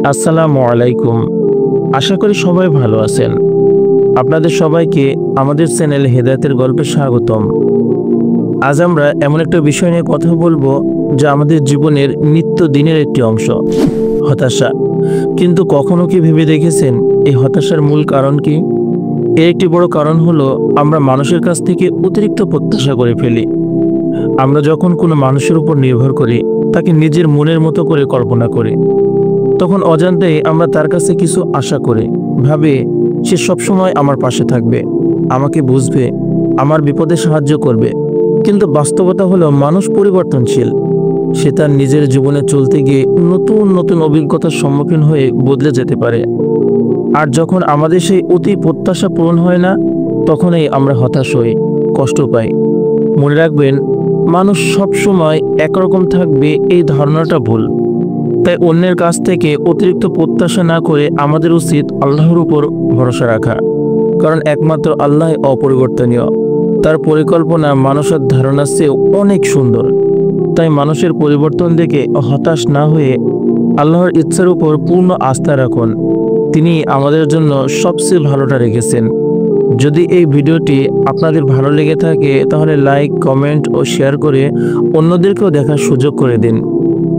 আসসালামু আলাইকুম। আশা করি সবাই ভালো আছেন। আপনাদের সবাইকে আমাদের চ্যানেল হেদায়েতের গল্পে স্বাগতম। আজ আমরা এমন একটা বিষয় নিয়ে কথা বলবো যা আমাদের জীবনের নিত্যদিনের একটি অংশ, হতাশা। কিন্তু কখনো কি ভেবে দেখেছেন এই হতাশার মূল কারণ কি? এর একটি বড় কারণ হলো আমরা মানুষের কাছ থেকে অতিরিক্ত প্রত্যাশা করে ফেলি। আমরা যখন কোনো মানুষের উপর নির্ভর করি, তাকে নিজের মনের মতো করে কল্পনা করি, তখন অজান্তেই আমরা তার কাছে কিছু আশা করি, ভাবে সে সবসময় আমার পাশে থাকবে, আমাকে বুঝবে, আমার বিপদে সাহায্য করবে। কিন্তু বাস্তবতা হলো মানুষ পরিবর্তনশীল। সে তার নিজের জীবনে চলতে গিয়ে নতুন নতুন অভিজ্ঞতার সম্মুখীন হয়ে বদলে যেতে পারে। আর যখন আমাদের সেই অতি প্রত্যাশা পূরণ হয় না, তখনই আমরা হতাশ হই, কষ্ট পাই। মনে রাখবেন, মানুষ সবসময় একরকম থাকবে এই ধারণাটা ভুল। তাই অন্যের কাছ থেকে অতিরিক্ত প্রত্যাশা না করে আমাদের উচিত আল্লাহর উপর ভরসা রাখা। কারণ একমাত্র আল্লাহ অপরিবর্তনীয়। তার পরিকল্পনা মানুষের ধারণার চেয়ে অনেক সুন্দর। তাই মানুষের পরিবর্তন দেখে হতাশ না হয়ে আল্লাহর ইচ্ছার উপর পূর্ণ আস্থা রাখুন। তিনি আমাদের জন্য সবচেয়ে ভালোটা রেখেছেন। যদি এই ভিডিওটি আপনাদের ভালো লেগে থাকে, তাহলে লাইক, কমেন্ট ও শেয়ার করে অন্যদেরকেও দেখার সুযোগ করে দিন।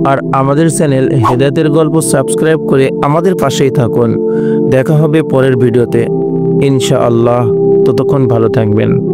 আর আমাদের চ্যানেল হেদায়েতের গল্প সাবস্ক্রাইব করে আমাদের পাশেই থাকুন। দেখা হবে পরের ভিডিওতে ইনশাআল্লাহ। ততক্ষণ ভালো থাকবেন।